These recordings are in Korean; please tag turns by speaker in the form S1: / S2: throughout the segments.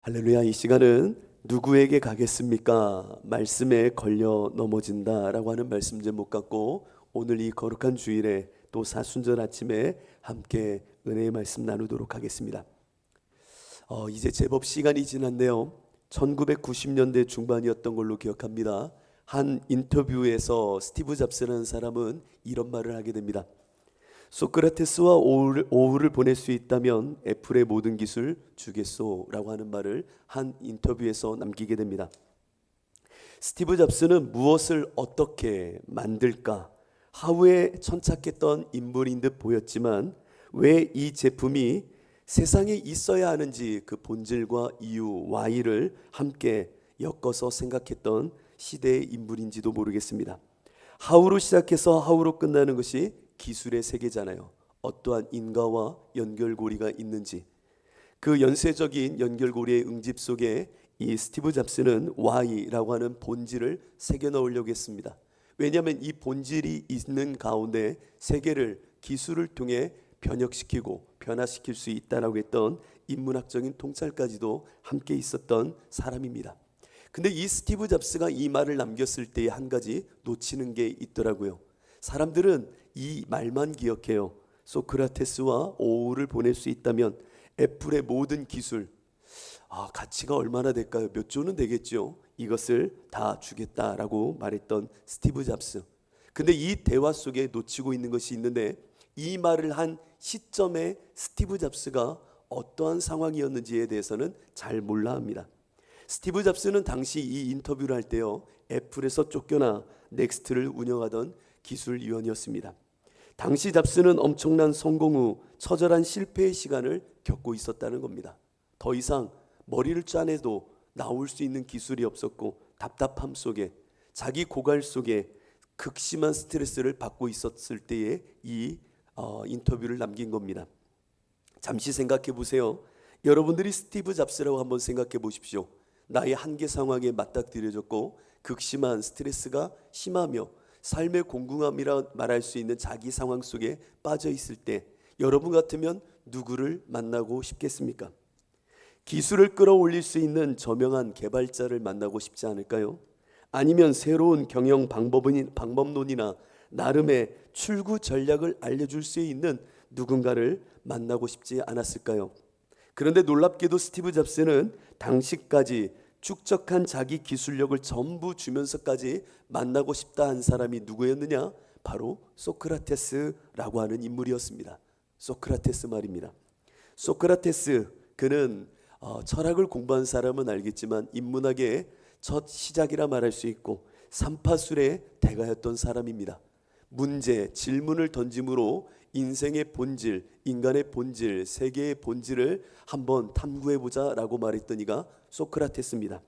S1: 할렐루야. 이 시간은 누구에게 가겠습니까? 말씀에 걸려 넘어진다 라고 하는 말씀 제목 갖고 오늘 이 거룩한 주일에 또 사순절 아침에 함께 은혜의 말씀 나누도록 하겠습니다. 이제 제법 시간이 지났네요. 1990년대 중반이었던 걸로 기억합니다. 한 인터뷰에서 스티브 잡스라는 사람은 이런 말을 하게 됩니다. 소크라테스와 오후를 보낼 수 있다면 애플의 모든 기술 주겠소 라고 하는 말을 한 인터뷰에서 남기게 됩니다. 스티브 잡스는 무엇을 어떻게 만들까 하우에 천착했던 인물인 듯 보였지만 왜 이 제품이 세상에 있어야 하는지 그 본질과 이유, Y를 함께 엮어서 생각했던 시대의 인물인지도 모르겠습니다. 하우로 시작해서 하우로 끝나는 것이 기술의 세계잖아요. 어떠한 인과와 연결고리가 있는지 그 연쇄적인 연결고리의 응집 속에 이 스티브 잡스는 Y라고 하는 본질을 새겨 넣으려고 했습니다. 왜냐하면 이 본질이 있는 가운데 세계를 기술을 통해 변혁시키고 변화시킬 수 있다라고 했던 인문학적인 통찰까지도 함께 있었던 사람입니다. 근데 이 스티브 잡스가 이 말을 남겼을 때에 한 가지 놓치는 게 있더라고요. 사람들은 이 말만 기억해요. 소크라테스와 오후를 보낼 수 있다면 애플의 모든 기술, 가치가 얼마나 될까요? 몇 조는 되겠죠. 이것을 다 주겠다라고 말했던 스티브 잡스. 근데 이 대화 속에 놓치고 있는 것이 있는데 이 말을 한 시점에 스티브 잡스가 어떠한 상황이었는지에 대해서는 잘 몰라 합니다. 스티브 잡스는 당시 이 인터뷰를 할 때요, 애플에서 쫓겨나 넥스트를 운영하던 기술위원이었습니다. 당시 잡스는 엄청난 성공 후 처절한 실패의 시간을 겪고 있었다는 겁니다. 더 이상 머리를 짜내도 나올 수 있는 기술이 없었고 답답함 속에 자기 고갈 속에 극심한 스트레스를 받고 있었을 때에 이 인터뷰를 남긴 겁니다. 잠시 생각해 보세요. 여러분들이 스티브 잡스라고 한번 생각해 보십시오. 나의 한계 상황에 맞닥뜨려졌고 극심한 스트레스가 심하며 삶의 공공함이라 말할 수 있는 자기 상황 속에 빠져 있을 때 여러분 같으면 누구를 만나고 싶겠습니까? 기술을 끌어올릴 수 있는 저명한 개발자를 만나고 싶지 않을까요? 아니면 새로운 경영 방법론이나 나름의 출구 전략을 알려줄 수 있는 누군가를 만나고 싶지 않았을까요? 그런데 놀랍게도 스티브 잡스는 당시까지 축적한 자기 기술력을 전부 주면서까지 만나고 싶다 한 사람이 누구였느냐? 바로 소크라테스라고 하는 인물이었습니다. 소크라테스 말입니다. 소크라테스, 그는 철학을 공부한 사람은 알겠지만 인문학의 첫 시작이라 말할 수 있고 삼파술의 대가였던 사람입니다. 문제, 질문을 던짐으로 인생의 본질, 인간의 본질, 세계의 본질을 한번 탐구해보자 라고 말했던 이가 소크라테스입니다.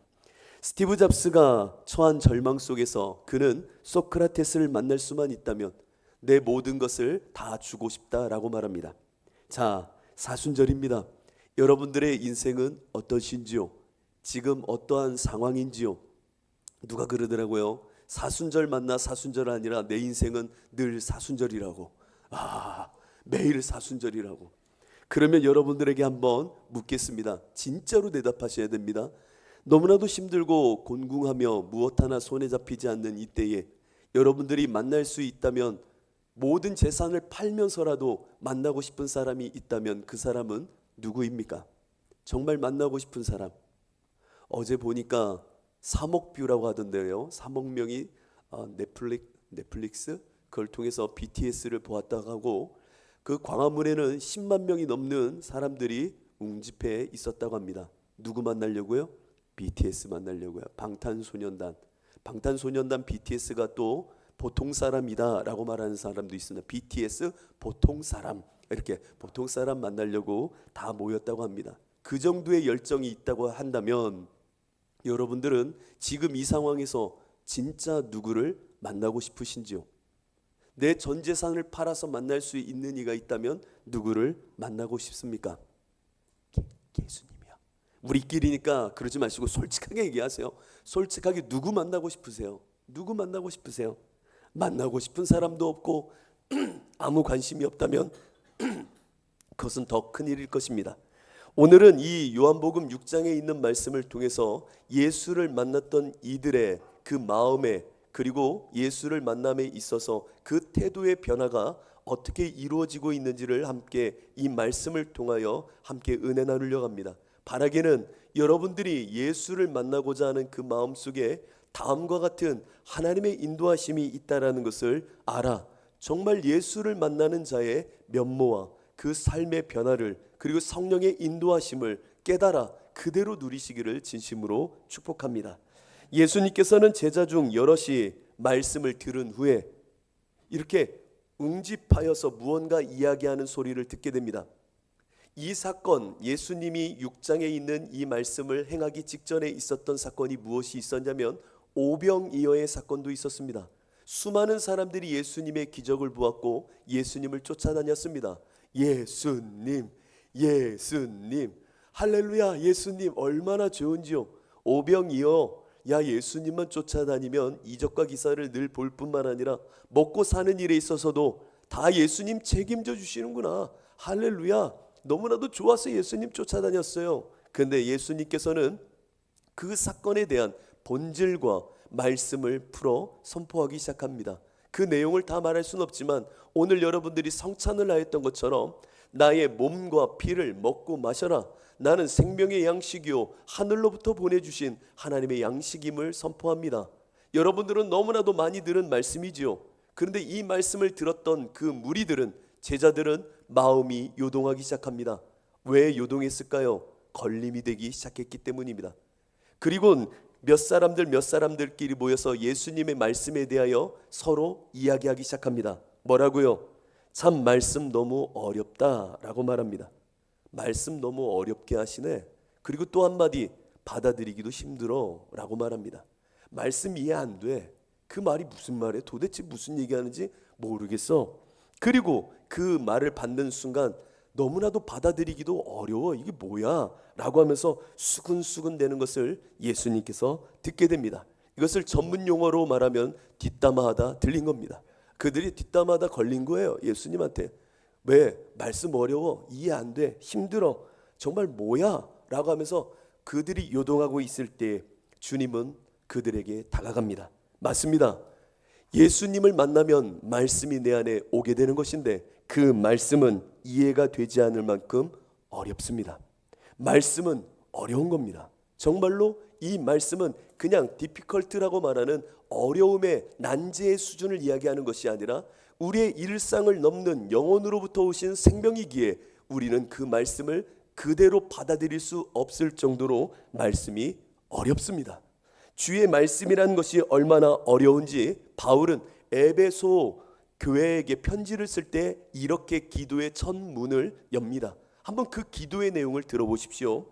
S1: 스티브 잡스가 처한 절망 속에서 그는 소크라테스를 만날 수만 있다면 내 모든 것을 다 주고 싶다라고 말합니다. 자, 사순절입니다. 여러분들의 인생은 어떠신지요? 지금 어떠한 상황인지요? 누가 그러더라고요. 사순절 만나 사순절 아니라 내 인생은 늘 사순절이라고. 매일 사순절이라고. 그러면 여러분들에게 한번 묻겠습니다. 진짜로 대답하셔야 됩니다. 너무나도 힘들고 곤궁하며 무엇 하나 손에 잡히지 않는 이때에 여러분들이 만날 수 있다면 모든 재산을 팔면서라도 만나고 싶은 사람이 있다면 그 사람은 누구입니까? 정말 만나고 싶은 사람. 어제 보니까 3억 뷰라고 하던데요. 3억 명이 넷플릭스 그걸 통해서 BTS를 보았다고 하고 그 광화문에는 10만 명이 넘는 사람들이 웅집해 있었다고 합니다. 누구 만나려고요? BTS 만나려고요. 방탄소년단 BTS가 또 보통 사람이다라고 말하는 사람도 있습니다. BTS 보통 사람, 이렇게 보통 사람 만나려고 다 모였다고 합니다. 그 정도의 열정이 있다고 한다면 여러분들은 지금 이 상황에서 진짜 누구를 만나고 싶으신지요? 내 전 재산을 팔아서 만날 수 있는 이가 있다면 누구를 만나고 싶습니까? 예수님이요. 우리끼리니까 그러지 마시고 솔직하게 얘기하세요. 솔직하게 누구 만나고 싶으세요? 누구 만나고 싶으세요? 만나고 싶은 사람도 없고 아무 관심이 없다면 그것은 더 큰일일 것입니다. 오늘은 이 요한복음 6장에 있는 말씀을 통해서 예수를 만났던 이들의 그 마음에, 그리고 예수를 만남에 있어서 그 태도의 변화가 어떻게 이루어지고 있는지를 함께 이 말씀을 통하여 함께 은혜 나누려고 합니다. 바라기는 여러분들이 예수를 만나고자 하는 그 마음속에 다음과 같은 하나님의 인도하심이 있다라는 것을 알아 정말 예수를 만나는 자의 면모와 그 삶의 변화를, 그리고 성령의 인도하심을 깨달아 그대로 누리시기를 진심으로 축복합니다. 예수님께서는 제자 중 여럿이 말씀을 들은 후에 이렇게 웅집하여서 무언가 이야기하는 소리를 듣게 됩니다. 이 사건, 예수님이 6장에 있는 이 말씀을 행하기 직전에 있었던 사건이 무엇이 있었냐면 오병이어의 사건도 있었습니다. 수많은 사람들이 예수님의 기적을 보았고 예수님을 쫓아다녔습니다. 예수님, 예수님, 할렐루야, 예수님 얼마나 좋은지요. 오병이어, 야, 예수님만 쫓아다니면 이적과 기사를 늘 볼 뿐만 아니라 먹고 사는 일에 있어서도 다 예수님 책임져 주시는구나. 할렐루야, 너무나도 좋아서 예수님 쫓아다녔어요. 그런데 예수님께서는 그 사건에 대한 본질과 말씀을 풀어 선포하기 시작합니다. 그 내용을 다 말할 수는 없지만 오늘 여러분들이 성찬을 하였던 것처럼 나의 몸과 피를 먹고 마셔라. 나는 생명의 양식이요 하늘로부터 보내주신 하나님의 양식임을 선포합니다. 여러분들은 너무나도 많이 들은 말씀이지요. 그런데 이 말씀을 들었던 그 무리들은, 제자들은 마음이 요동하기 시작합니다. 왜 요동했을까요? 걸림이 되기 시작했기 때문입니다. 그리고 몇 사람들끼리 모여서 예수님의 말씀에 대하여 서로 이야기하기 시작합니다. 뭐라고요? 참 말씀 너무 어렵다라고 말합니다. 말씀 너무 어렵게 하시네. 그리고 또 한마디, 받아들이기도 힘들어 라고 말합니다. 말씀 이해 안 돼. 그 말이 무슨 말이야? 도대체 무슨 얘기하는지 모르겠어. 그리고 그 말을 받는 순간 너무나도 받아들이기도 어려워. 이게 뭐야? 라고 하면서 수근수근 되는 것을 예수님께서 듣게 됩니다. 이것을 전문 용어로 말하면 뒷담화하다 들린 겁니다. 그들이 뒷담화하다 걸린 거예요. 예수님한테. 왜? 말씀 어려워. 이해 안 돼. 힘들어. 정말 뭐야? 라고 하면서 그들이 요동하고 있을 때 주님은 그들에게 다가갑니다. 맞습니다. 예수님을 만나면 말씀이 내 안에 오게 되는 것인데 그 말씀은 이해가 되지 않을 만큼 어렵습니다. 말씀은 어려운 겁니다. 정말로 이 말씀은 그냥 디피컬트라고 말하는 어려움의 난제의 수준을 이야기하는 것이 아니라 우리의 일상을 넘는 영혼으로부터 오신 생명이기에 우리는 그 말씀을 그대로 받아들일 수 없을 정도로 말씀이 어렵습니다. 주의 말씀이라는 것이 얼마나 어려운지 바울은 에베소 교회에게 편지를 쓸 때 이렇게 기도의 첫 문을 엽니다. 한번 그 기도의 내용을 들어보십시오.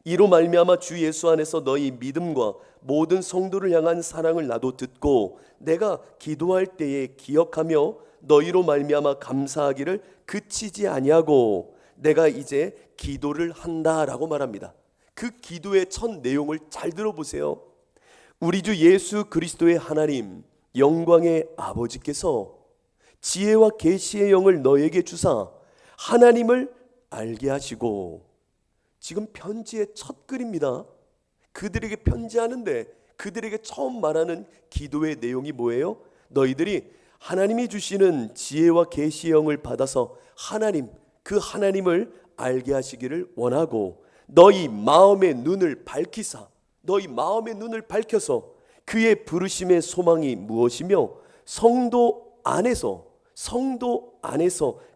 S1: 이로 말미암아 주 예수 안에서 너희 믿음과 모든 성도를 향한 사랑을 나도 듣고 내가 기도할 때에 기억하며 너희로 말미암아 감사하기를 그치지 아니하고 내가 이제 기도를 한다라고 말합니다. 그 기도의 첫 내용을 잘 들어보세요. 우리 주 예수 그리스도의 하나님 영광의 아버지께서 지혜와 계시의 영을 너에게 주사 하나님을 알게 하시고, 지금 편지의 첫 글입니다. 그들에게 편지하는데 그들에게 처음 말하는 기도의 내용이 뭐예요? 너희들이 하나님이 주시는 지혜와 계시의 영을 받아서 하나님, 그 하나님을 알게 하시기를 원하고 너희 마음의 눈을 밝히사, 너희 마음의 눈을 밝혀서 그의 부르심의 소망이 무엇이며 성도 안에서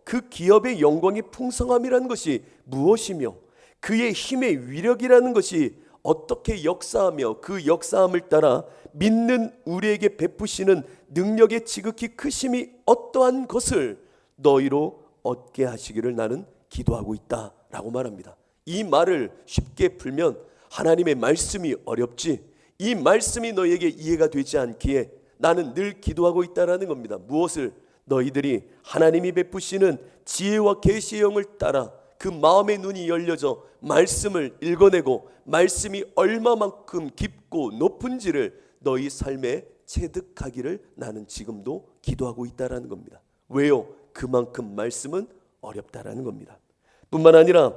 S1: 그 기업의 영광의 풍성함이라는 것이 무엇이며 그의 힘의 위력이라는 것이 어떻게 역사하며 그 역사함을 따라 믿는 우리에게 베푸시는 능력의 지극히 크심이 어떠한 것을 너희로 얻게 하시기를 나는 기도하고 있다라고 말합니다. 이 말을 쉽게 풀면 하나님의 말씀이 어렵지, 이 말씀이 너희에게 이해가 되지 않기에 나는 늘 기도하고 있다라는 겁니다. 무엇을? 너희들이 하나님이 베푸시는 지혜와 계시의 영을 따라 그 마음의 눈이 열려져 말씀을 읽어내고 말씀이 얼마만큼 깊고 높은지를 너희 삶에 체득하기를 나는 지금도 기도하고 있다라는 겁니다. 왜요? 그만큼 말씀은 어렵다라는 겁니다. 뿐만 아니라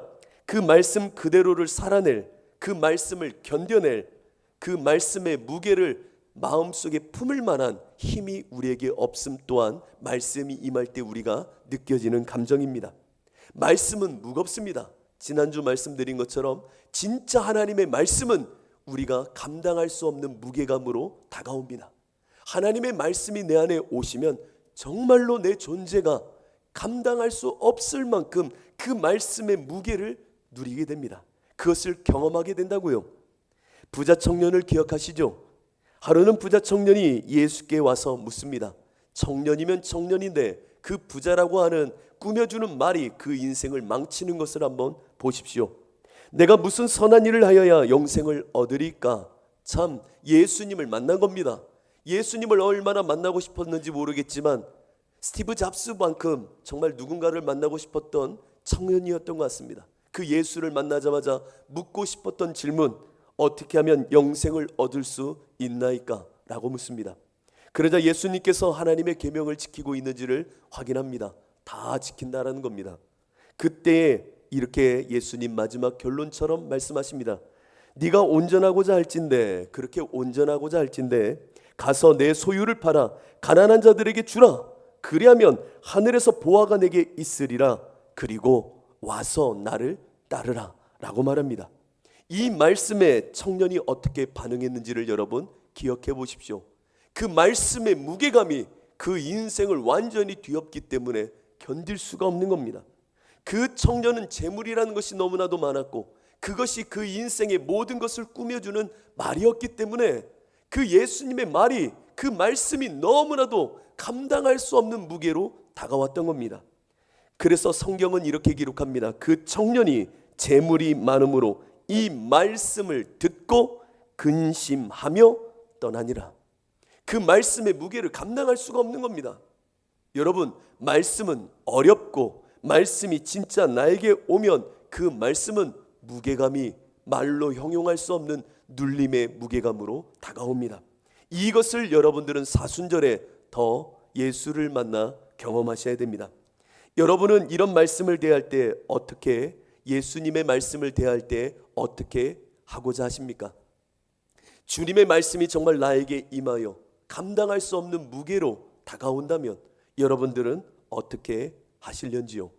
S1: 그 말씀 그대로를 살아낼, 그 말씀을 견뎌낼, 그 말씀의 무게를 마음속에 품을 만한 힘이 우리에게 없음 또한 말씀이 임할 때 우리가 느껴지는 감정입니다. 말씀은 무겁습니다. 지난주 말씀드린 것처럼 진짜 하나님의 말씀은 우리가 감당할 수 없는 무게감으로 다가옵니다. 하나님의 말씀이 내 안에 오시면 정말로 내 존재가 감당할 수 없을 만큼 그 말씀의 무게를 누리게 됩니다. 그것을 경험하게 된다고요. 부자 청년을 기억하시죠? 하루는 부자 청년이 예수께 와서 묻습니다. 청년이면 청년인데 그 부자라고 하는 꾸며주는 말이 그 인생을 망치는 것을 한번 보십시오. 내가 무슨 선한 일을 하여야 영생을 얻으리까? 참, 예수님을 만난 겁니다. 예수님을 얼마나 만나고 싶었는지 모르겠지만 스티브 잡스만큼 정말 누군가를 만나고 싶었던 청년이었던 것 같습니다. 그 예수를 만나자마자 묻고 싶었던 질문, 어떻게 하면 영생을 얻을 수 있나이까? 라고 묻습니다. 그러자 예수님께서 하나님의 계명을 지키고 있는지를 확인합니다. 다 지킨다라는 겁니다. 그때에 이렇게 예수님 마지막 결론처럼 말씀하십니다. 네가 온전하고자 할진대, 그렇게 온전하고자 할진대 가서 내 소유를 팔아 가난한 자들에게 주라. 그리하면 하늘에서 보화가 내게 있으리라. 그리고 와서 나를 따르라 라고 말합니다. 이 말씀에 청년이 어떻게 반응했는지를 여러분 기억해 보십시오. 그 말씀의 무게감이 그 인생을 완전히 뒤엎기 때문에 견딜 수가 없는 겁니다. 그 청년은 재물이라는 것이 너무나도 많았고 그것이 그 인생의 모든 것을 꾸며주는 말이었기 때문에 그 예수님의 말이, 그 말씀이 너무나도 감당할 수 없는 무게로 다가왔던 겁니다. 그래서 성경은 이렇게 기록합니다. 그 청년이 재물이 많음으로 이 말씀을 듣고 근심하며 떠나니라. 그 말씀의 무게를 감당할 수가 없는 겁니다. 여러분, 말씀은 어렵고 말씀이 진짜 나에게 오면 그 말씀은 무게감이 말로 형용할 수 없는 눌림의 무게감으로 다가옵니다. 이것을 여러분들은 사순절에 더 예수를 만나 경험하셔야 됩니다. 여러분은 이런 말씀을 대할 때 어떻게, 예수님의 말씀을 대할 때 어떻게 하고자 하십니까? 주님의 말씀이 정말 나에게 임하여 감당할 수 없는 무게로 다가온다면 여러분들은 어떻게 하실런지요?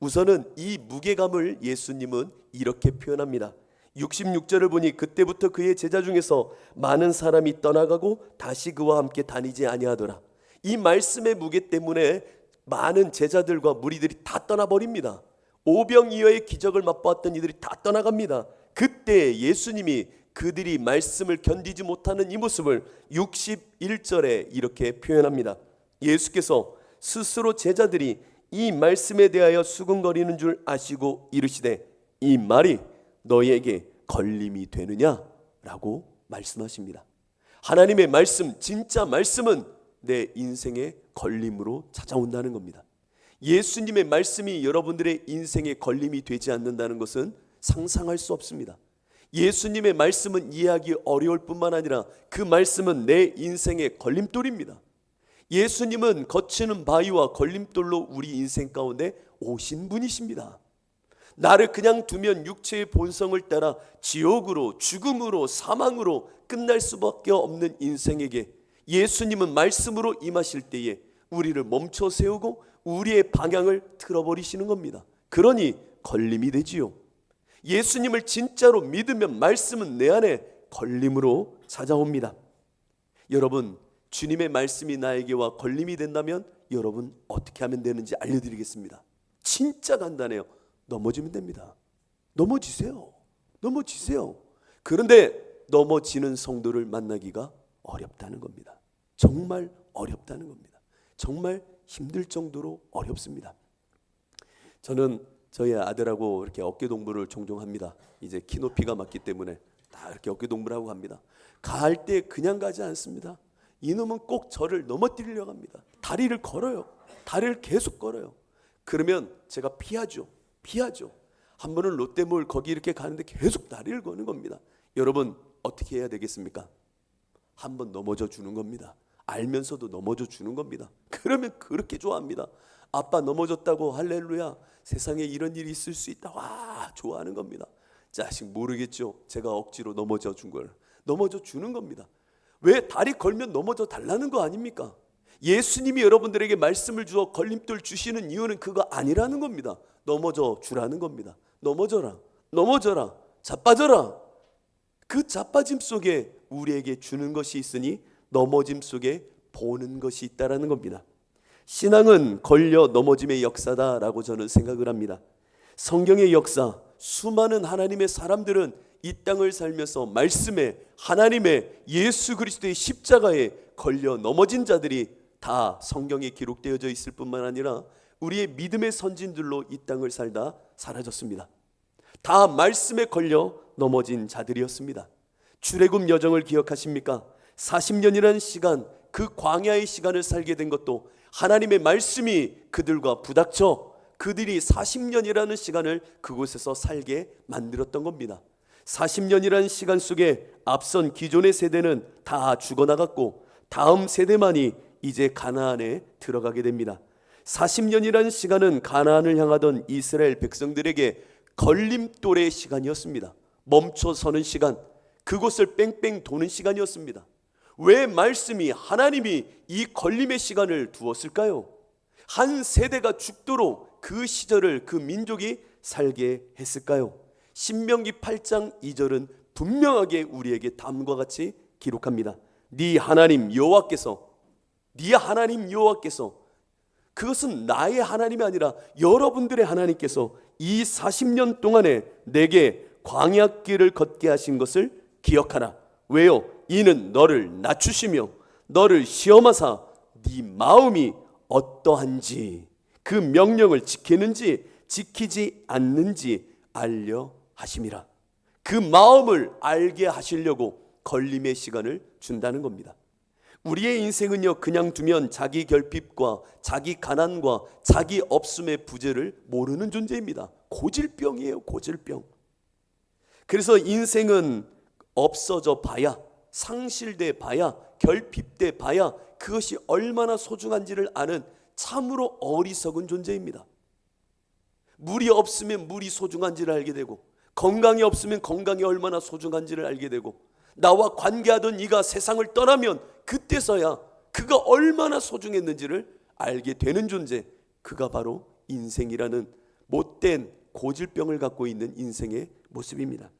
S1: 우선은 이 무게감을 예수님은 이렇게 표현합니다. 66절을 보니 그때부터 그의 제자 중에서 많은 사람이 떠나가고 다시 그와 함께 다니지 아니하더라. 이 말씀의 무게 때문에 많은 제자들과 무리들이 다 떠나버립니다. 오병이어의 기적을 맛보았던 이들이 다 떠나갑니다. 그때 예수님이 그들이 말씀을 견디지 못하는 이 모습을 61절에 이렇게 표현합니다. 예수께서 스스로 제자들이 이 말씀에 대하여 수군거리는 줄 아시고 이르시되 이 말이 너희에게 걸림이 되느냐라고 말씀하십니다. 하나님의 말씀, 진짜 말씀은 내 인생의 걸림으로 찾아온다는 겁니다. 예수님의 말씀이 여러분들의 인생의 걸림이 되지 않는다는 것은 상상할 수 없습니다. 예수님의 말씀은 이해하기 어려울 뿐만 아니라 그 말씀은 내 인생의 걸림돌입니다. 예수님은 거치는 바위와 걸림돌로 우리 인생 가운데 오신 분이십니다. 나를 그냥 두면 육체의 본성을 따라 지옥으로, 죽음으로, 사망으로 끝날 수밖에 없는 인생에게 예수님은 말씀으로 임하실 때에 우리를 멈춰 세우고 우리의 방향을 틀어버리시는 겁니다. 그러니 걸림이 되지요. 예수님을 진짜로 믿으면 말씀은 내 안에 걸림으로 찾아옵니다. 여러분, 주님의 말씀이 나에게 와 걸림이 된다면 여러분 어떻게 하면 되는지 알려드리겠습니다. 진짜 간단해요. 넘어지면 됩니다. 넘어지세요. 그런데 넘어지는 성도를 만나기가 어렵다는 겁니다. 정말 어렵다는 겁니다. 정말 힘들 정도로 어렵습니다. 저는 저희 아들하고 이렇게 어깨 동무를 종종 합니다. 이제 키 높이가 맞기 때문에 다 이렇게 어깨 동무를 하고 갑니다. 갈 때 그냥 가지 않습니다. 이놈은 꼭 저를 넘어뜨리려고 합니다. 다리를 걸어요. 다리를 계속 걸어요. 그러면 제가 피하죠. 한 번은 롯데몰 거기 이렇게 가는데 계속 다리를 거는 겁니다. 여러분 어떻게 해야 되겠습니까? 한 번 넘어져 주는 겁니다. 알면서도 넘어져 주는 겁니다. 그러면 그렇게 좋아합니다. 아빠 넘어졌다고 할렐루야. 세상에 이런 일이 있을 수 있다. 와, 좋아하는 겁니다. 자식 모르겠죠. 제가 억지로 넘어져 준 걸. 넘어져 주는 겁니다. 왜? 다리 걸면 넘어져 달라는 거 아닙니까? 예수님이 여러분들에게 말씀을 주어 걸림돌 주시는 이유는 그거 아니라는 겁니다. 넘어져 주라는 겁니다. 넘어져라, 넘어져라, 자빠져라. 그 자빠짐 속에 우리에게 주는 것이 있으니 넘어짐 속에 보는 것이 있다라는 겁니다. 신앙은 걸려 넘어짐의 역사다라고 저는 생각을 합니다. 성경의 역사, 수많은 하나님의 사람들은 이 땅을 살면서 말씀에, 하나님의 예수 그리스도의 십자가에 걸려 넘어진 자들이 다 성경에 기록되어져 있을 뿐만 아니라 우리의 믿음의 선진들로 이 땅을 살다 사라졌습니다. 다 말씀에 걸려 넘어진 자들이었습니다. 출애굽 여정을 기억하십니까? 40년이라는 시간, 그 광야의 시간을 살게 된 것도 하나님의 말씀이 그들과 부닥쳐 그들이 40년이라는 시간을 그곳에서 살게 만들었던 겁니다. 40년이라는 시간 속에 앞선 기존의 세대는 다 죽어나갔고 다음 세대만이 이제 가나안에 들어가게 됩니다. 40년이라는 시간은 가나안을 향하던 이스라엘 백성들에게 걸림돌의 시간이었습니다. 멈춰서는 시간, 그곳을 뺑뺑 도는 시간이었습니다. 왜 말씀이, 하나님이 이 걸림의 시간을 두었을까요? 한 세대가 죽도록 그 시절을 그 민족이 살게 했을까요? 신명기 8장 2절은 분명하게 우리에게 다음과 같이 기록합니다. 네 하나님 여호와께서, 네 하나님 여호와께서, 그것은 나의 하나님이 아니라 여러분들의 하나님께서 이 40년 동안에 내게 광야길을 걷게 하신 것을 기억하라. 왜요? 이는 너를 낮추시며 너를 시험하사 네 마음이 어떠한지, 그 명령을 지키는지 지키지 않는지 알려 하심이라. 그 마음을 알게 하시려고 걸림의 시간을 준다는 겁니다. 우리의 인생은요, 그냥 두면 자기 결핍과 자기 가난과 자기 없음의 부재를 모르는 존재입니다. 고질병이에요, 고질병. 그래서 인생은 없어져 봐야, 상실돼 봐야, 결핍돼 봐야 그것이 얼마나 소중한지를 아는 참으로 어리석은 존재입니다. 물이 없으면 물이 소중한지를 알게 되고, 건강이 없으면 건강이 얼마나 소중한지를 알게 되고, 나와 관계하던 이가 세상을 떠나면 그때서야 그가 얼마나 소중했는지를 알게 되는 존재, 그가 바로 인생이라는 못된 고질병을 갖고 있는 인생의 모습입니다.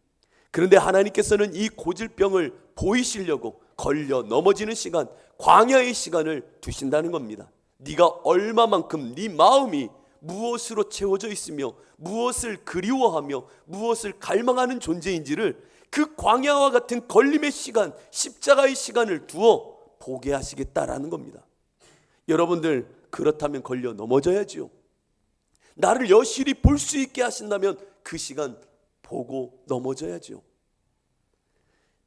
S1: 그런데 하나님께서는 이 고질병을 보이시려고 걸려 넘어지는 시간, 광야의 시간을 두신다는 겁니다. 네가 얼마만큼 네 마음이 무엇으로 채워져 있으며 무엇을 그리워하며 무엇을 갈망하는 존재인지를 그 광야와 같은 걸림의 시간, 십자가의 시간을 두어 보게 하시겠다라는 겁니다. 여러분들 그렇다면 걸려 넘어져야지요. 나를 여실히 볼 수 있게 하신다면 그 시간 보고 넘어져야죠.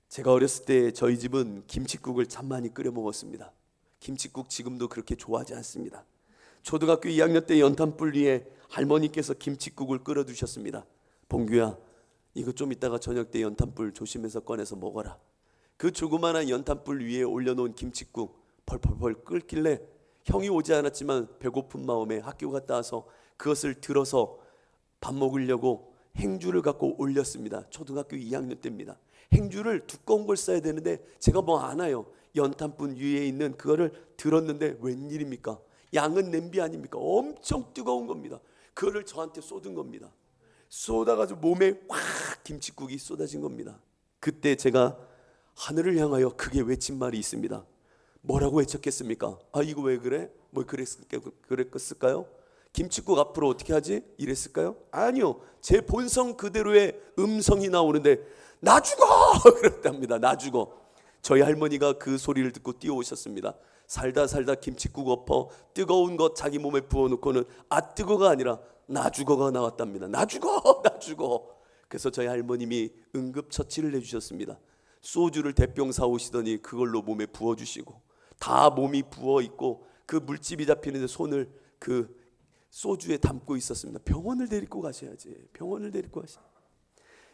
S1: 제가 어렸을 때 저희 집은 김칫국을 참 많이 끓여 먹었습니다. 김칫국 지금도 그렇게 좋아하지 않습니다. 초등학교 2학년 때 연탄불 위에 할머니께서 김칫국을 끓여 두셨습니다. 봉규야, 이거 좀 이따가 저녁 때 연탄불 조심해서 꺼내서 먹어라. 그 조그마한 연탄불 위에 올려놓은 김칫국 펄펄펄 끓길래 형이 오지 않았지만 배고픈 마음에 학교 갔다 와서 그것을 들어서 밥 먹으려고 행주를 갖고 올렸습니다. 초등학교 2학년 때입니다. 행주를 두꺼운 걸 써야 되는데 제가 뭐 아나요? 연탄불 위에 있는 그거를 들었는데 웬일입니까? 양은 냄비 아닙니까? 엄청 뜨거운 겁니다. 그거를 저한테 쏟은 겁니다. 쏟아가지고 몸에 확 김칫국이 쏟아진 겁니다. 그때 제가 하늘을 향하여 크게 외친 말이 있습니다. 뭐라고 외쳤겠습니까? 아, 이거 왜 그래? 뭐 그랬을까요? 김칫국 앞으로 어떻게 하지? 이랬을까요? 아니요. 제 본성 그대로의 음성이 나오는데 나 죽어! 그랬답니다. 나 죽어. 저희 할머니가 그 소리를 듣고 뛰어오셨습니다. 살다 김칫국 엎어 뜨거운 것 자기 몸에 부어놓고는 아 뜨거가 아니라 나 죽어가 나왔답니다. 나 죽어! 나 죽어! 그래서 저희 할머님이 응급처치를 해주셨습니다. 소주를 대병 사오시더니 그걸로 몸에 부어주시고, 다 몸이 부어있고 그 물집이 잡히는데 손을 그 소주에 담고 있었습니다. 병원을 데리고 가셔야지. 병원을 데리고 가셔야지.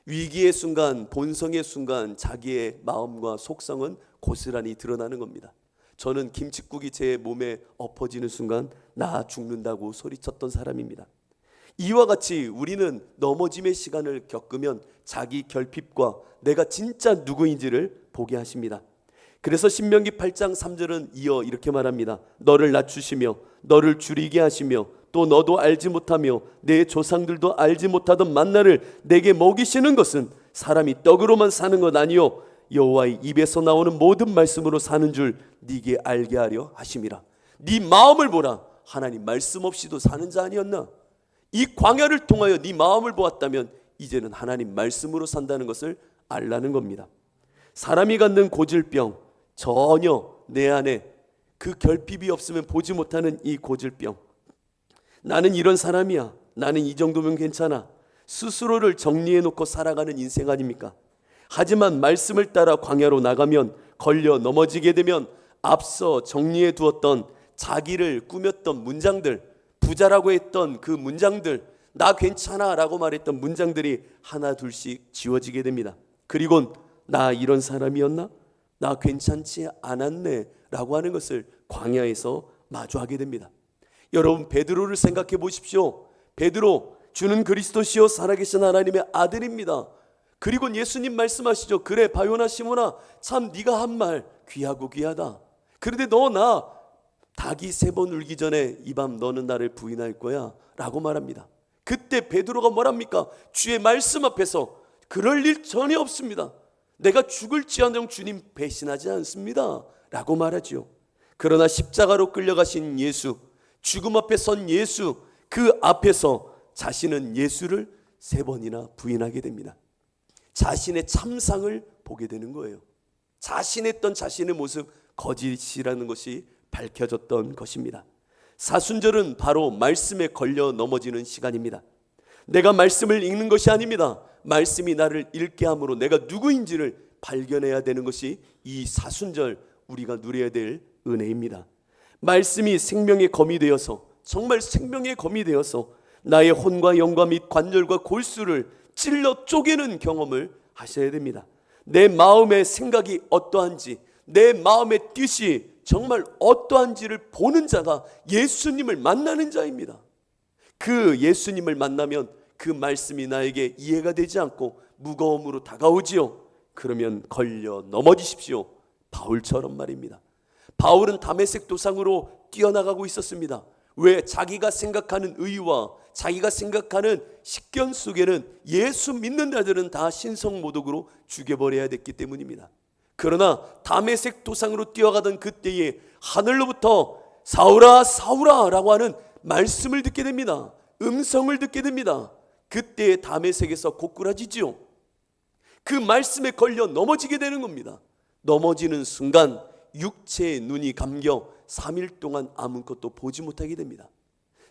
S1: 위기의 순간, 본성의 순간 자기의 마음과 속성은 고스란히 드러나는 겁니다. 저는 김칫국이 제 몸에 엎어지는 순간 나 죽는다고 소리쳤던 사람입니다. 이와 같이 우리는 넘어짐의 시간을 겪으면 자기 결핍과 내가 진짜 누구인지를 보게 하십니다. 그래서 신명기 8장 3절은 이어 이렇게 말합니다. 너를 낮추시며 너를 줄이게 하시며 또 너도 알지 못하며 내 조상들도 알지 못하던 만나를 내게 먹이시는 것은 사람이 떡으로만 사는 것 아니요 여호와의 입에서 나오는 모든 말씀으로 사는 줄 네게 알게 하려 하심이라. 네 마음을 보라. 하나님 말씀 없이도 사는 자 아니었나? 이 광야를 통하여 네 마음을 보았다면 이제는 하나님 말씀으로 산다는 것을 알라는 겁니다. 사람이 갖는 고질병, 전혀 내 안에 그 결핍이 없으면 보지 못하는 이 고질병, 나는 이런 사람이야, 나는 이 정도면 괜찮아, 스스로를 정리해 놓고 살아가는 인생 아닙니까? 하지만 말씀을 따라 광야로 나가면 걸려 넘어지게 되면 앞서 정리해 두었던 자기를 꾸몄던 문장들, 부자라고 했던 그 문장들, 나 괜찮아 라고 말했던 문장들이 하나 둘씩 지워지게 됩니다. 그리고 나 이런 사람이었나? 나 괜찮지 않았네 라고 하는 것을 광야에서 마주하게 됩니다. 여러분, 베드로를 생각해 보십시오. 베드로, 주는 그리스도시요 살아계신 하나님의 아들입니다. 그리고 예수님 말씀하시죠. 그래 바요나 시몬아, 참 네가 한 말 귀하고 귀하다. 그런데 너 나 닭이 3번 울기 전에 이 밤 너는 나를 부인할 거야 라고 말합니다. 그때 베드로가 뭐랍니까? 주의 말씀 앞에서 그럴 일 전혀 없습니다. 내가 죽을지언정 주님 배신하지 않습니다 라고 말하지요. 그러나 십자가로 끌려가신 예수, 죽음 앞에 선 예수, 그 앞에서 자신은 예수를 3번이나 부인하게 됩니다. 자신의 참상을 보게 되는 거예요. 자신했던 자신의 모습, 거짓이라는 것이 밝혀졌던 것입니다. 사순절은 바로 말씀에 걸려 넘어지는 시간입니다. 내가 말씀을 읽는 것이 아닙니다. 말씀이 나를 읽게 함으로 내가 누구인지를 발견해야 되는 것이 이 사순절 우리가 누려야 될 은혜입니다. 말씀이 생명의 검이 되어서, 정말 생명의 검이 되어서 나의 혼과 영과 및 관절과 골수를 찔러 쪼개는 경험을 하셔야 됩니다. 내 마음의 생각이 어떠한지, 내 마음의 뜻이 정말 어떠한지를 보는 자가 예수님을 만나는 자입니다. 그 예수님을 만나면 그 말씀이 나에게 이해가 되지 않고 무거움으로 다가오지요. 그러면 걸려 넘어지십시오. 바울처럼 말입니다. 바울은 다메섹 도상으로 뛰어나가고 있었습니다. 왜? 자기가 생각하는 의와 자기가 생각하는 식견 속에는 예수 믿는 자들은 다 신성모독으로 죽여버려야 됐기 때문입니다. 그러나 다메섹 도상으로 뛰어가던 그때에 하늘로부터 사울아 사울아 라고 하는 말씀을 듣게 됩니다. 음성을 듣게 됩니다. 그때 다메섹에서 고꾸라지지요. 그 말씀에 걸려 넘어지게 되는 겁니다. 넘어지는 순간 육체의 눈이 감겨 3일 동안 아무것도 보지 못하게 됩니다.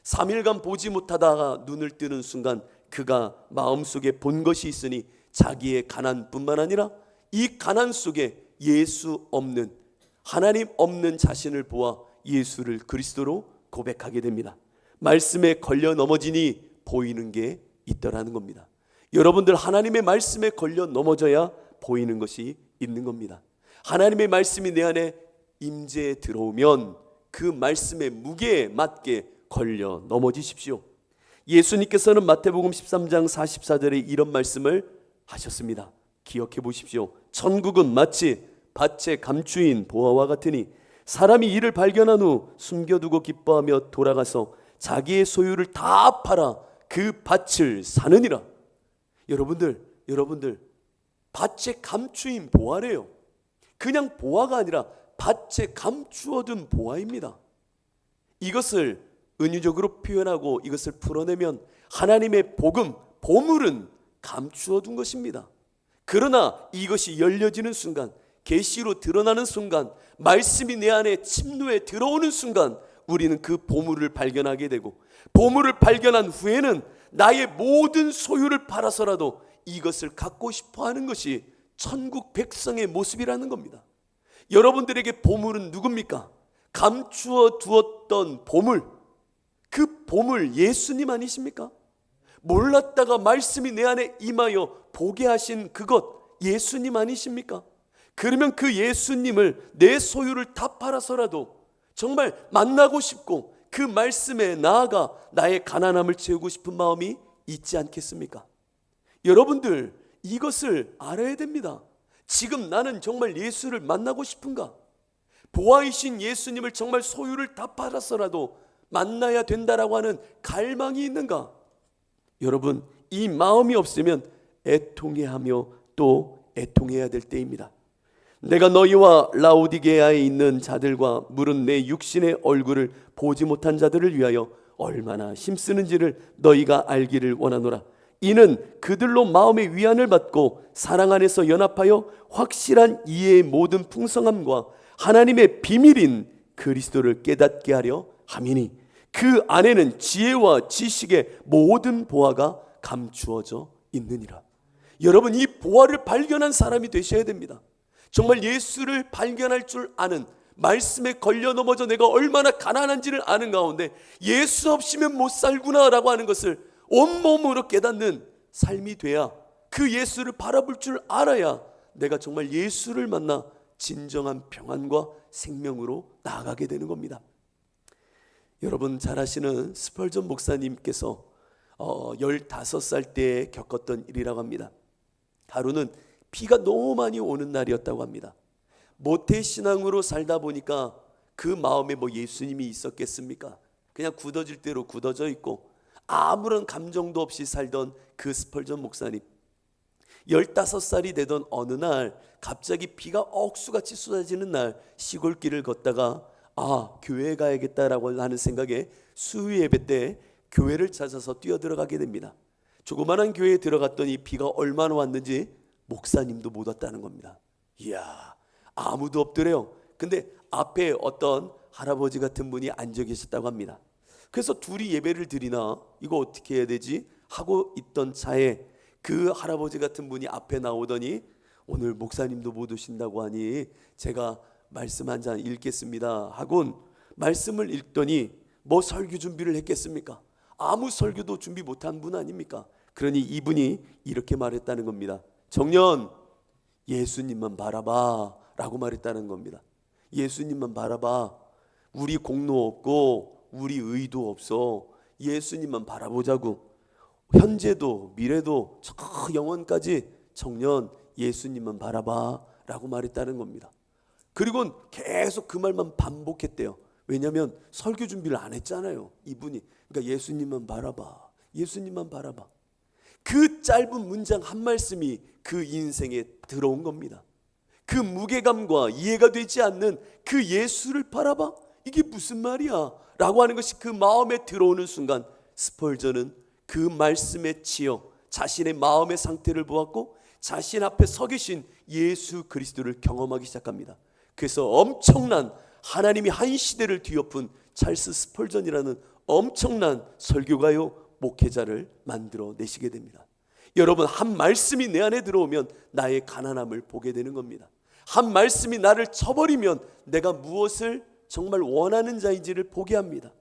S1: 3일간 보지 못하다가 눈을 뜨는 순간 그가 마음속에 본 것이 있으니 자기의 가난뿐만 아니라 이 가난 속에 예수 없는, 하나님 없는 자신을 보아 예수를 그리스도로 고백하게 됩니다. 말씀에 걸려 넘어지니 보이는 게 있더라는 겁니다. 여러분들, 하나님의 말씀에 걸려 넘어져야 보이는 것이 있는 겁니다. 하나님의 말씀이 내 안에 임재에 들어오면 그 말씀의 무게에 맞게 걸려 넘어지십시오. 예수님께서는 마태복음 13장 44절에 이런 말씀을 하셨습니다. 기억해 보십시오. 천국은 마치 밭에 감추인 보화와 같으니 사람이 이를 발견한 후 숨겨두고 기뻐하며 돌아가서 자기의 소유를 다 팔아 그 밭을 사느니라. 여러분들 밭에 감추인 보화래요. 그냥 보화가 아니라 밭에 감추어둔 보화입니다. 이것을 은유적으로 표현하고 이것을 풀어내면 하나님의 복음, 보물은 감추어둔 것입니다. 그러나 이것이 열려지는 순간, 계시로 드러나는 순간, 말씀이 내 안에 침노에 들어오는 순간 우리는 그 보물을 발견하게 되고, 보물을 발견한 후에는 나의 모든 소유를 팔아서라도 이것을 갖고 싶어 하는 것이 천국 백성의 모습이라는 겁니다. 여러분들에게 보물은 누굽니까? 감추어 두었던 보물, 그 보물 예수님 아니십니까? 몰랐다가 말씀이 내 안에 임하여 보게 하신 그것 예수님 아니십니까? 그러면 그 예수님을 내 소유를 다 팔아서라도 정말 만나고 싶고 그 말씀에 나아가 나의 가난함을 채우고 싶은 마음이 있지 않겠습니까? 여러분들 이것을 알아야 됩니다. 지금 나는 정말 예수를 만나고 싶은가? 보아이신 예수님을 정말 소유를 다 팔아서라도 만나야 된다라고 하는 갈망이 있는가? 여러분, 이 마음이 없으면 애통해하며 또 애통해야 될 때입니다. 내가 너희와 라오디게아에 있는 자들과 물은 내 육신의 얼굴을 보지 못한 자들을 위하여 얼마나 힘쓰는지를 너희가 알기를 원하노라. 이는 그들로 마음의 위안을 받고 사랑 안에서 연합하여 확실한 이해의 모든 풍성함과 하나님의 비밀인 그리스도를 깨닫게 하려 함이니 그 안에는 지혜와 지식의 모든 보화가 감추어져 있느니라. 여러분, 이 보화를 발견한 사람이 되셔야 됩니다. 정말 예수를 발견할 줄 아는, 말씀에 걸려 넘어져 내가 얼마나 가난한지를 아는 가운데 예수 없이면 못 살구나 라고 하는 것을 온몸으로 깨닫는 삶이 돼야, 그 예수를 바라볼 줄 알아야 내가 정말 예수를 만나 진정한 평안과 생명으로 나아가게 되는 겁니다. 여러분 잘 아시는 스펄전 목사님께서 15살 때 겪었던 일이라고 합니다. 하루는 비가 너무 많이 오는 날이었다고 합니다. 모태신앙으로 살다 보니까 그 마음에 뭐 예수님이 있었겠습니까? 그냥 굳어질 대로 굳어져 있고 아무런 감정도 없이 살던 그 스펄전 목사님, 15살이 되던 어느 날 갑자기 비가 억수같이 쏟아지는 날 시골길을 걷다가 교회에 가야겠다라고 하는 생각에 수요 예배 때 교회를 찾아서 뛰어들어가게 됩니다. 조그마한 교회에 들어갔더니 비가 얼마나 왔는지 목사님도 못 왔다는 겁니다. 이야, 아무도 없더래요. 근데 앞에 어떤 할아버지 같은 분이 앉아 계셨다고 합니다. 그래서 둘이 예배를 드리나 이거 어떻게 해야 되지 하고 있던 차에 그 할아버지 같은 분이 앞에 나오더니 오늘 목사님도 못 오신다고 하니 제가 말씀 한 잔 읽겠습니다 하곤 말씀을 읽더니 뭐 설교 준비를 했겠습니까? 아무 설교도 준비 못한 분 아닙니까? 그러니 이분이 이렇게 말했다는 겁니다. 정년, 예수님만 바라봐 라고 말했다는 겁니다. 예수님만 바라봐. 우리 공로 없고 우리 의도 없어. 예수님만 바라보자고. 현재도 미래도 저 영원까지 청년 예수님만 바라봐 라고 말했다는 겁니다. 그리고 계속 그 말만 반복했대요. 왜냐하면 설교 준비를 안 했잖아요, 이분이. 그러니까 예수님만 바라봐, 예수님만 바라봐. 그 짧은 문장 한 말씀이 그 인생에 들어온 겁니다. 그 무게감과 이해가 되지 않는 그 예수를 바라봐? 이게 무슨 말이야? 라고 하는 것이 그 마음에 들어오는 순간 스펄전은 그 말씀에 치여 자신의 마음의 상태를 보았고 자신 앞에 서 계신 예수 그리스도를 경험하기 시작합니다. 그래서 엄청난, 하나님이 한 시대를 뒤엎은 찰스 스펄전이라는 엄청난 설교가요 목회자를 만들어 내시게 됩니다. 여러분, 한 말씀이 내 안에 들어오면 나의 가난함을 보게 되는 겁니다. 한 말씀이 나를 쳐버리면 내가 무엇을 정말 원하는 자인지를 보게 합니다.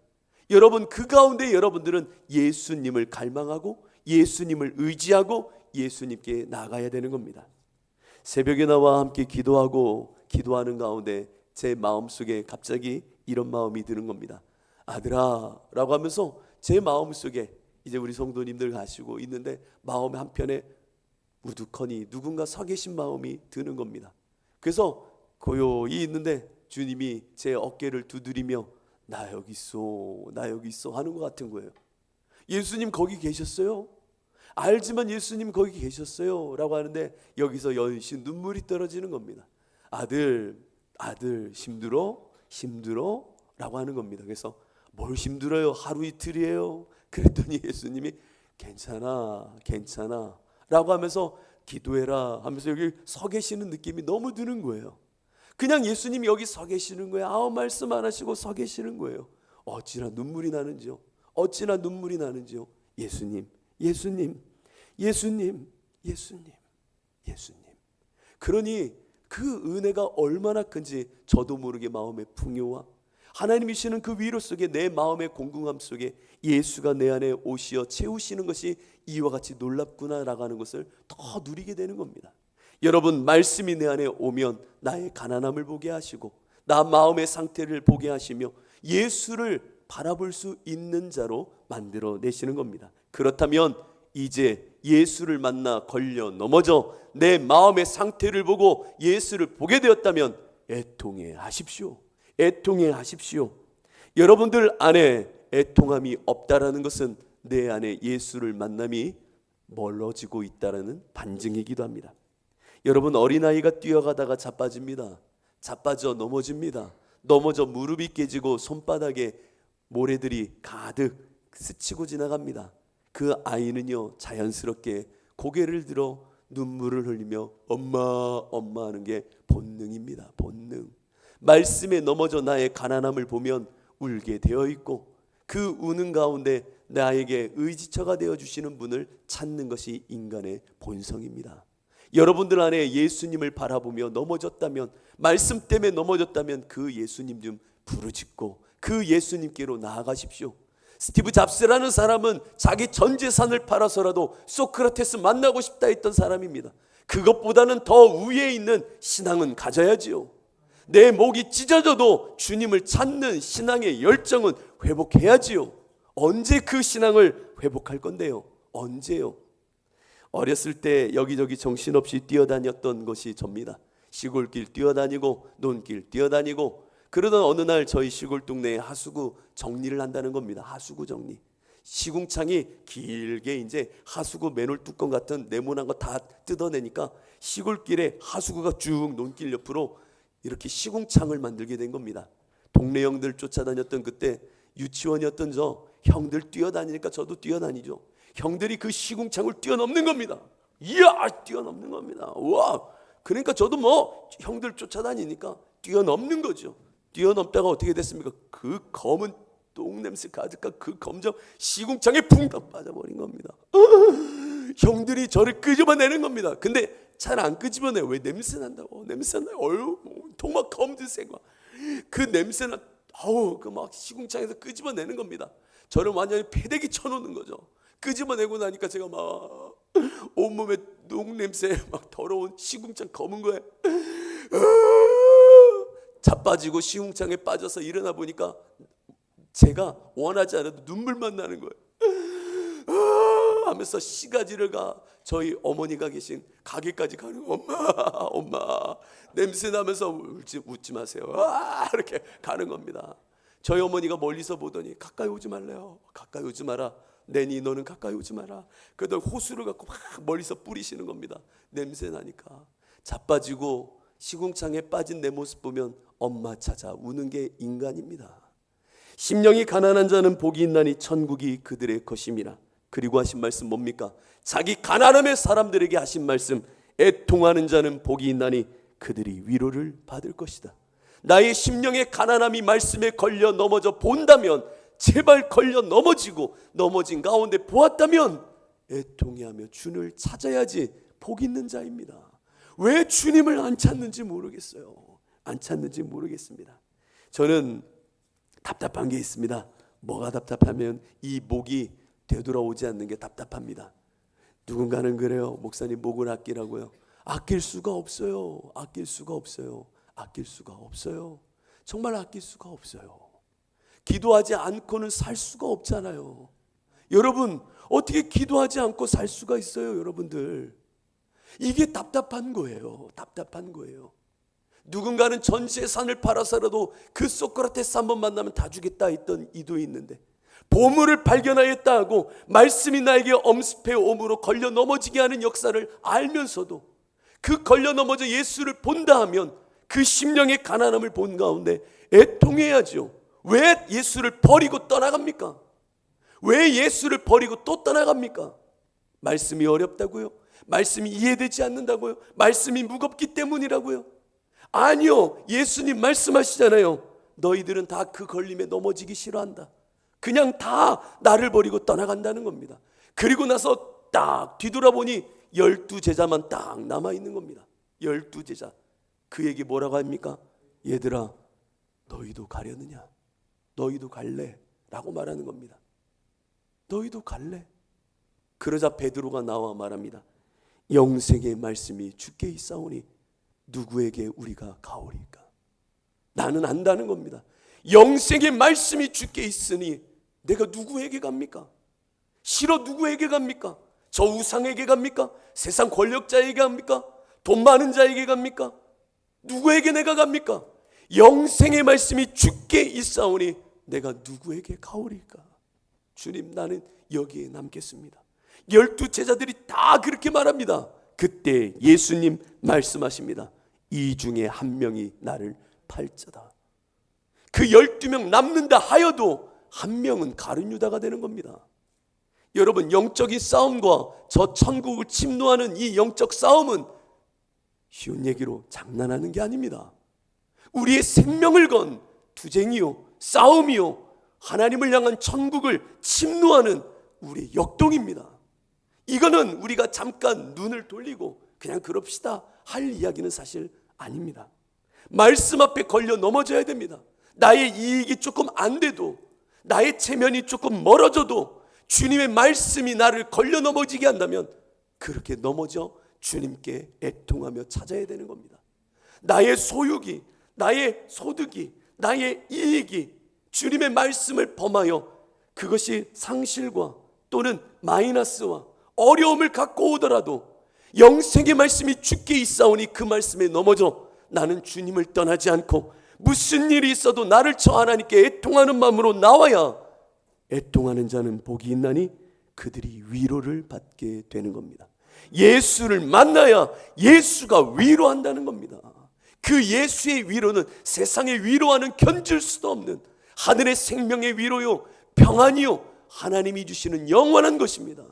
S1: 여러분, 그 가운데 여러분들은 예수님을 갈망하고 예수님을 의지하고 예수님께 나가야 되는 겁니다. 새벽에 나와 함께 기도하는 가운데 제 마음속에 갑자기 이런 마음이 드는 겁니다. 아들아 라고 하면서 제 마음속에 이제 우리 성도님들 가시고 있는데 마음의 한편에 우두커니 누군가 서 계신 마음이 드는 겁니다. 그래서 고요히 있는데 주님이 제 어깨를 두드리며 나 여기 있어, 나 여기 있어 하는 것 같은 거예요. 예수님 거기 계셨어요? 알지만 예수님 거기 계셨어요 라고 하는데 여기서 연신 눈물이 떨어지는 겁니다. 아들 힘들어 라고 하는 겁니다. 그래서 뭘 힘들어요? 하루 이틀이에요. 그랬더니 예수님이 괜찮아 라고 하면서 기도해라 하면서 여기 서 계시는 느낌이 너무 드는 거예요. 그냥 예수님이 여기 서 계시는 거예요. 아무 말씀 안 하시고 서 계시는 거예요. 어찌나 눈물이 나는지요. 예수님. 그러니 그 은혜가 얼마나 큰지 저도 모르게 마음의 풍요와 하나님이시는 그 위로 속에 내 마음의 공공함 속에 예수가 내 안에 오시어 채우시는 것이 이와 같이 놀랍구나라고 하는 것을 더 누리게 되는 겁니다. 여러분, 말씀이 내 안에 오면 나의 가난함을 보게 하시고 나 마음의 상태를 보게 하시며 예수를 바라볼 수 있는 자로 만들어내시는 겁니다. 그렇다면 이제 예수를 만나 걸려 넘어져 내 마음의 상태를 보고 예수를 보게 되었다면 애통해 하십시오. 애통해 하십시오. 여러분들 안에 애통함이 없다라는 것은 내 안에 예수를 만남이 멀어지고 있다라는 반증이기도 합니다. 여러분, 어린아이가 뛰어가다가 자빠집니다. 자빠져 넘어집니다. 넘어져 무릎이 깨지고 손바닥에 모래들이 가득 스치고 지나갑니다. 그 아이는요, 자연스럽게 고개를 들어 눈물을 흘리며 엄마 엄마 하는 게 본능입니다. 본능. 말씀에 넘어져 나의 가난함을 보면 울게 되어 있고, 그 우는 가운데 나에게 의지처가 되어 주시는 분을 찾는 것이 인간의 본성입니다. 여러분들 안에 예수님을 바라보며 넘어졌다면, 말씀 때문에 넘어졌다면 그 예수님 좀 부르짖고 그 예수님께로 나아가십시오. 스티브 잡스라는 사람은 자기 전 재산을 팔아서라도 소크라테스 만나고 싶다 했던 사람입니다. 그것보다는 더 위에 있는 신앙은 가져야지요. 내 목이 찢어져도 주님을 찾는 신앙의 열정은 회복해야지요. 언제 그 신앙을 회복할 건데요? 언제요? 어렸을 때 여기저기 정신없이 뛰어다녔던 것이 접니다. 시골길 뛰어다니고 논길 뛰어다니고, 그러던 어느 날 저희 시골 동네에 하수구 정리를 한다는 겁니다. 하수구 정리. 시궁창이 길게 이제 하수구 맨홀 뚜껑 같은 네모난 거 다 뜯어내니까 시골길에 하수구가 쭉 논길 옆으로 이렇게 시궁창을 만들게 된 겁니다. 동네 형들 쫓아다녔던 그때 유치원이었던 저 형들 뛰어다니니까 저도 뛰어다니죠. 형들이 그 시궁창을 뛰어넘는 겁니다. 이야, 뛰어넘는 겁니다. 와, 그러니까 저도 뭐 형들 쫓아다니니까 뛰어넘는 거죠. 뛰어넘다가 어떻게 됐습니까? 그 검은 똥냄새 가득한 그 검정 시궁창에 붕 빠져버린 겁니다. 형들이 저를 끄집어내는 겁니다. 근데 잘 안 끄집어내요. 왜? 냄새 난다고. 냄새 난다고. 어휴, 정말 검은색 그 냄새나, 그 막 시궁창에서 끄집어내는 겁니다. 저를 완전히 패대기 쳐놓는 거죠. 끄집어내고 나니까 제가 막 온몸에 똥냄새, 막 더러운 시궁창 검은 거에 자빠지고 시궁창에 빠져서 일어나 보니까 제가 원하지 않아도 눈물만 나는 거예요. 하면서 시가지를 가 저희 어머니가 계신 가게까지 가는 거예요. 엄마 냄새 나면서 웃지 마세요. 이렇게 가는 겁니다. 저희 어머니가 멀리서 보더니 가까이 오지 말래요. 가까이 오지 마라. 내니 너는 가까이 오지 마라. 그러다 호수를 갖고 막 멀리서 뿌리시는 겁니다. 냄새 나니까. 자빠지고 시궁창에 빠진 내 모습 보면 엄마 찾아 우는 게 인간입니다. 심령이 가난한 자는 복이 있나니 천국이 그들의 것임이라. 그리고 하신 말씀 뭡니까? 자기 가난함의 사람들에게 하신 말씀, 애통하는 자는 복이 있나니 그들이 위로를 받을 것이다. 나의 심령의 가난함이 말씀에 걸려 넘어져 본다면, 제발 걸려 넘어지고 넘어진 가운데 보았다면 애통해하며 주를 찾아야지 복 있는 자입니다. 왜 주님을 안 찾는지 모르겠어요. 안 찾는지 모르겠습니다. 저는 답답한 게 있습니다. 뭐가 답답하면 이 목이 되돌아오지 않는 게 답답합니다. 누군가는 그래요. 목사님, 목을 아끼라고요. 아낄 수가 없어요. 아낄 수가 없어요. 아낄 수가 없어요. 정말 아낄 수가 없어요. 기도하지 않고는 살 수가 없잖아요. 여러분, 어떻게 기도하지 않고 살 수가 있어요, 여러분들? 이게 답답한 거예요. 답답한 거예요. 누군가는 전 재산을 팔아서라도 그 소크라테스 한번 만나면 다 주겠다 했던 이도 있는데, 보물을 발견하였다 하고 말씀이 나에게 엄습해 오므로 걸려 넘어지게 하는 역사를 알면서도 그 걸려 넘어져 예수를 본다 하면 그 심령의 가난함을 본 가운데 애통해야죠. 왜 예수를 버리고 떠나갑니까? 왜 예수를 버리고 또 떠나갑니까? 말씀이 어렵다고요? 말씀이 이해되지 않는다고요? 말씀이 무겁기 때문이라고요? 아니요. 예수님 말씀하시잖아요. 너희들은 다 그 걸림에 넘어지기 싫어한다. 그냥 다 나를 버리고 떠나간다는 겁니다. 그리고 나서 딱 뒤돌아보니 12제자만 딱 남아있는 겁니다. 12제자. 그에게 뭐라고 합니까? 얘들아, 너희도 가려느냐? 너희도 갈래? 라고 말하는 겁니다. 너희도 갈래? 그러자 베드로가 나와 말합니다. 영생의 말씀이 주께 있사오니 누구에게 우리가 가오리까? 나는 안다는 겁니다. 영생의 말씀이 주께 있으니 내가 누구에게 갑니까? 싫어 누구에게 갑니까? 저 우상에게 갑니까? 세상 권력자에게 갑니까? 돈 많은 자에게 갑니까? 누구에게 내가 갑니까? 영생의 말씀이 주께 있사오니 내가 누구에게 가오리까? 주님, 나는 여기에 남겠습니다. 12 제자들이 다 그렇게 말합니다. 그때 예수님 말씀하십니다. 이 중에 한 명이 나를 팔자다. 그 12명 남는다 하여도 한 명은 가룟 유다가 되는 겁니다. 여러분, 영적인 싸움과 저 천국을 침노하는 이 영적 싸움은 쉬운 얘기로 장난하는 게 아닙니다. 우리의 생명을 건 투쟁이요, 싸움이요, 하나님을 향한 천국을 침노하는 우리의 역동입니다. 이거는 우리가 잠깐 눈을 돌리고 그냥 그럽시다 할 이야기는 사실 아닙니다. 말씀 앞에 걸려 넘어져야 됩니다. 나의 이익이 조금 안 돼도, 나의 체면이 조금 멀어져도 주님의 말씀이 나를 걸려 넘어지게 한다면 그렇게 넘어져 주님께 애통하며 찾아야 되는 겁니다. 나의 소유기, 나의 소득이, 나의 이익이 주님의 말씀을 범하여 그것이 상실과 또는 마이너스와 어려움을 갖고 오더라도 영생의 말씀이 주께 있사오니 그 말씀에 넘어져 나는 주님을 떠나지 않고 무슨 일이 있어도 나를 저 하나님께 애통하는 마음으로 나와야 애통하는 자는 복이 있나니 그들이 위로를 받게 되는 겁니다. 예수를 만나야 예수가 위로한다는 겁니다. 그 예수의 위로는 세상의 위로와는 견줄 수도 없는 하늘의 생명의 위로요, 평안이요, 하나님이 주시는 영원한 것입니다.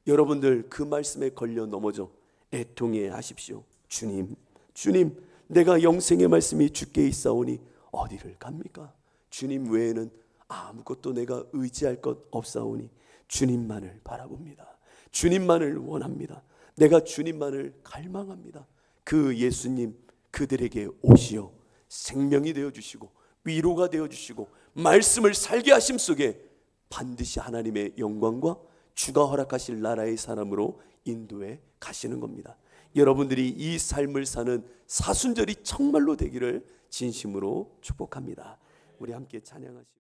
S1: 여러분들 그 말씀에 걸려 넘어져 애통해 하십시오. 주님, 주님, 내가 영생의 말씀이 주께 있사오니 어디를 갑니까? 주님 외에는 아무것도 내가 의지할 것 없사오니 주님만을 바라봅니다. 주님만을 원합니다. 내가 주님만을 갈망합니다. 그 예수님, 그들에게 오시어 생명이 되어주시고 위로가 되어주시고 말씀을 살게 하심 속에 반드시 하나님의 영광과 주가 허락하실 나라의 사람으로 인도해 가시는 겁니다. 여러분들이 이 삶을 사는 사순절이 정말로 되기를 진심으로 축복합니다. 우리 함께 찬양하시죠.